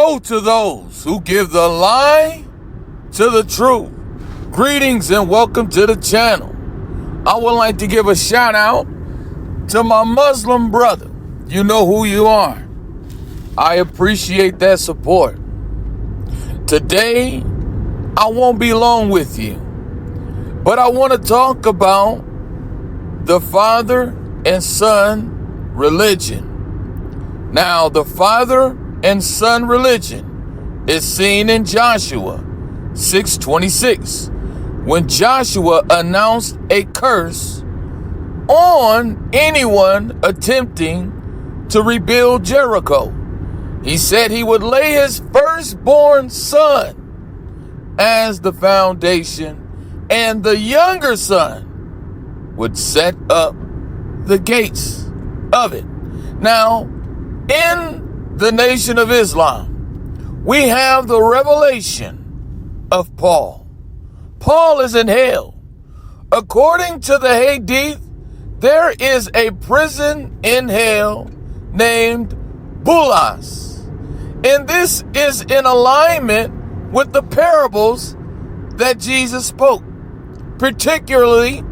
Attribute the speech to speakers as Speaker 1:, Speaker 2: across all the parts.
Speaker 1: Woe to those who give the lie to the truth. Greetings and welcome to the channel. I would like to give a shout out to my Muslim brother. You know who you are. I appreciate that support. Today, I won't be long with you, but I want to talk about the Father and Son religion. Now, the Father and Son religion is seen in Joshua 6:26, when Joshua announced a curse on anyone attempting to rebuild Jericho. He said he would lay his firstborn son as the foundation, and the younger son would set up the gates of it. Now, in the Nation of Islam, we have the revelation of Paul. Paul is in hell. According to the Hadith, there is a prison in hell named Bulas. And this is in alignment with the parables that Jesus spoke, particularly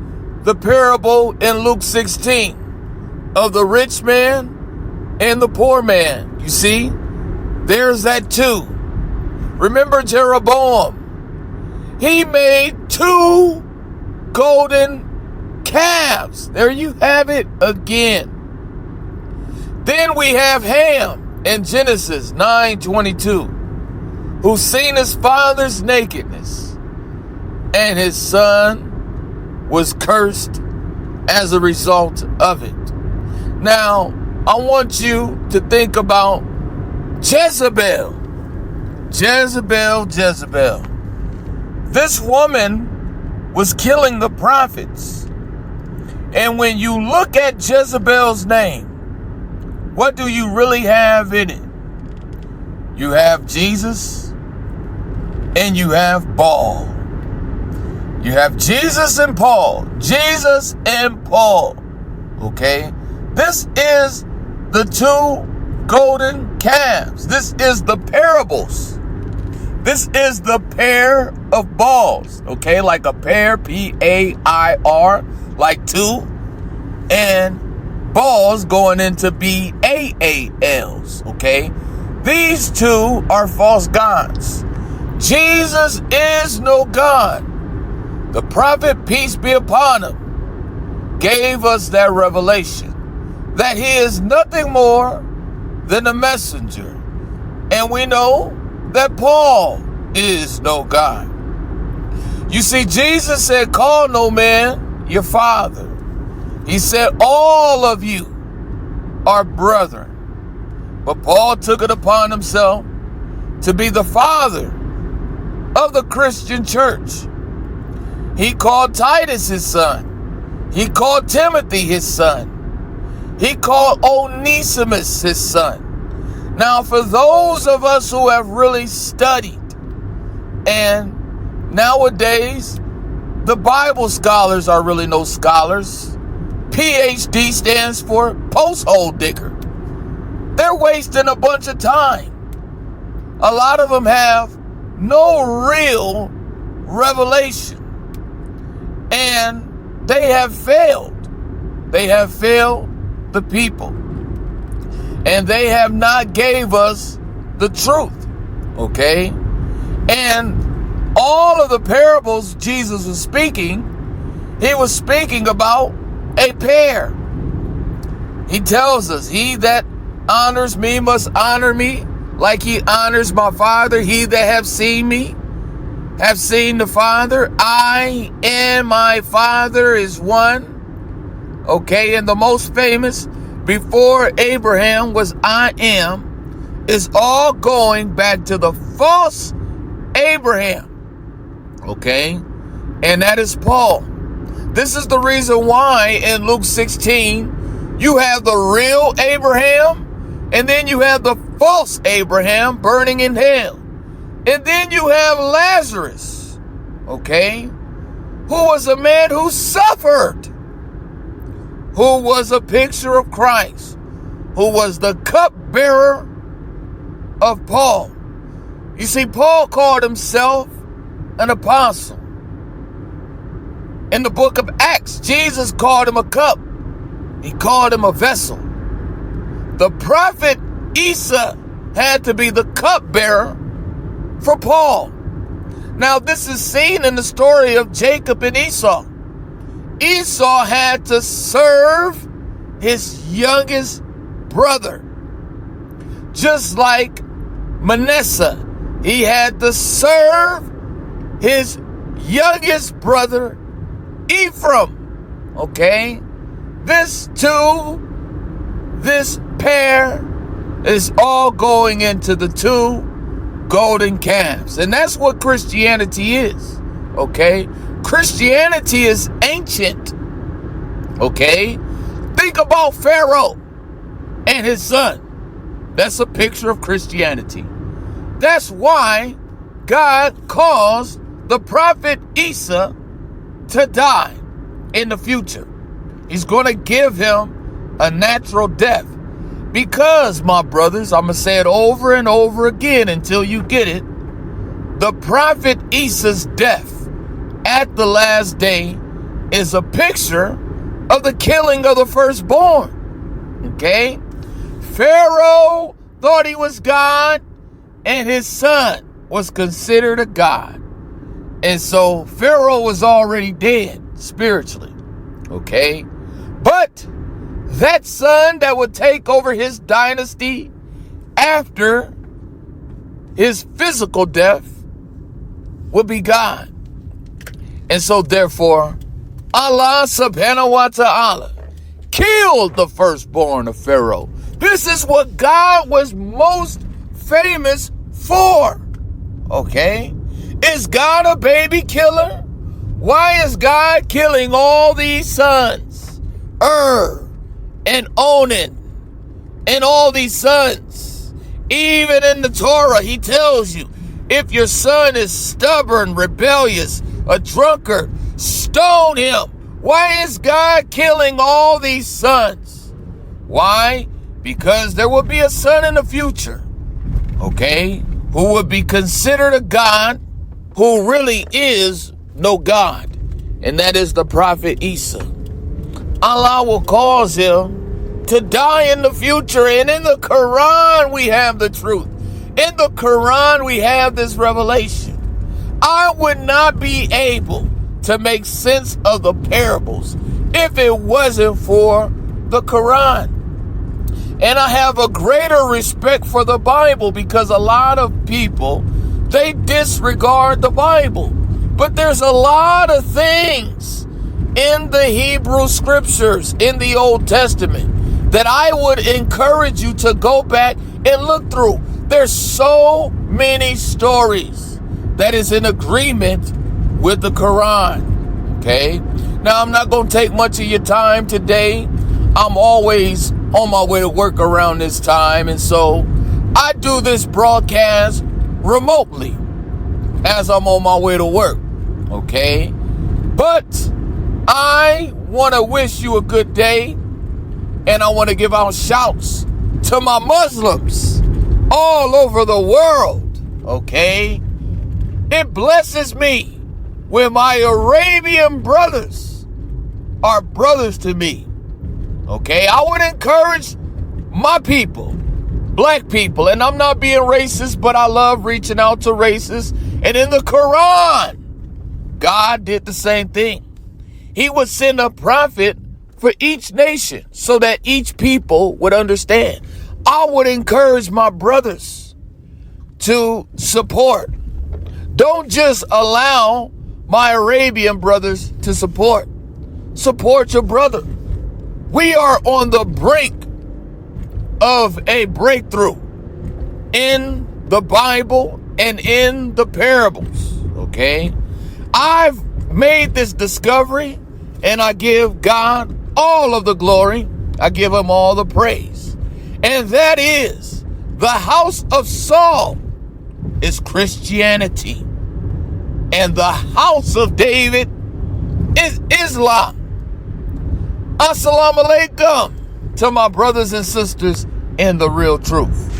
Speaker 1: the parable in Luke 16 of the rich man and the poor man. You see, there's that too. Remember Jeroboam? He made 2 golden calves. There you have it again. Then we have Ham in Genesis 9:22, who seen his father's nakedness, and his son was cursed as a result of it. Now, I want you to think about Jezebel. Jezebel. This woman was killing the prophets. And when you look at Jezebel's name, what do you really have in it? You have Jesus and you have Paul. You have Jesus and Paul. Jesus and Paul. Okay? This is the 2 golden calves. This is the parables. This is the pair of balls. Okay? Like a pair, P-A-I-R, like 2. And balls going into B-A-A-Ls. Okay? These 2 are false gods. Jesus is no God. The prophet, peace be upon him, gave us that revelation, that he is nothing more than a messenger. And we know that Paul is no God. You see, Jesus said, call no man your father. He said, all of you are brethren. But Paul took it upon himself to be the father of the Christian church. He called Titus his son. He called Timothy his son. He called Onesimus his son. Now, for those of us who have really studied, and nowadays, the Bible scholars are really no scholars. PhD stands for post-hole digger. They're wasting a bunch of time. A lot of them have no real revelation. And they have failed. They have failed the people. And they have not gave us the truth. Okay? And all of the parables Jesus was speaking, he was speaking about a pair. He tells us, he that honors me must honor me like he honors my Father. He that have seen me have seen the Father. I and my Father is one. Okay, and the most famous, before Abraham was I am, is all going back to the false Abraham. Okay, and that is Paul. This is the reason why in Luke 16, you have the real Abraham, and then you have the false Abraham burning in hell. And then you have Lazarus, okay, who was a man who suffered, who was a picture of Christ, who was the cupbearer of Paul. You see, Paul called himself an apostle. In the book of Acts, Jesus called him a cup. He called him a vessel. The prophet Isa had to be the cupbearer for Paul. Now, this is seen in the story of Jacob and Esau. Esau had to serve his youngest brother. Just like Manasseh, he had to serve his youngest brother, Ephraim. Okay? This pair is all going into the two golden calves. And that's what Christianity is. Okay? Christianity is ancient. Okay? Think about Pharaoh and his son. That's a picture of Christianity. That's why God caused the prophet Isa to die in the future. He's going to give him a natural death. Because, my brothers, I'm going to say it over and over again until you get it. The prophet Isa's death at the last day is a picture of the killing of the firstborn. Okay? Pharaoh thought he was God, and his son was considered a god. And so Pharaoh was already dead spiritually. Okay? But that son that would take over his dynasty after his physical death would be God. And so therefore, Allah subhanahu wa ta'ala killed the firstborn of Pharaoh. This is what God was most famous for. Okay? Is God a baby killer? Why is God killing all these sons? And Onan and all these sons. Even in the Torah, he tells you, if your son is stubborn, rebellious, a drunkard, stone him. Why is God killing all these sons? Why? Because there will be a son in the future, okay, who would be considered a God who really is no God. And that is the prophet Isa. Allah will cause him to die in the future. And in the Quran, we have the truth. In the Quran, we have this revelation. I would not be able to make sense of the parables if it wasn't for the Quran. And I have a greater respect for the Bible because a lot of people, they disregard the Bible. But there's a lot of things in the Hebrew scriptures, in the Old Testament, that I would encourage you to go back and look through. There's so many stories that is in agreement with the Quran. Okay? Now, I'm not going to take much of your time today. I'm always on my way to work around this time. And so I do this broadcast remotely as I'm on my way to work. Okay? But I want to wish you a good day. And I want to give out shouts to my Muslims all over the world. Okay? It blesses me when my Arabian brothers are brothers to me. Okay? I would encourage my people, black people, and I'm not being racist, but I love reaching out to racists. And in the Quran, God did the same thing. He would send a prophet for each nation so that each people would understand. I would encourage my brothers to support. Don't just allow my Arabian brothers to support. Support your brother. We are on the brink of a breakthrough in the Bible and in the parables. Okay? I've made this discovery and I give God all of the glory. I give him all the praise. And that is the house of Saul is Christianity. And the house of David is Islam. Assalamu alaikum to my brothers and sisters in the real truth.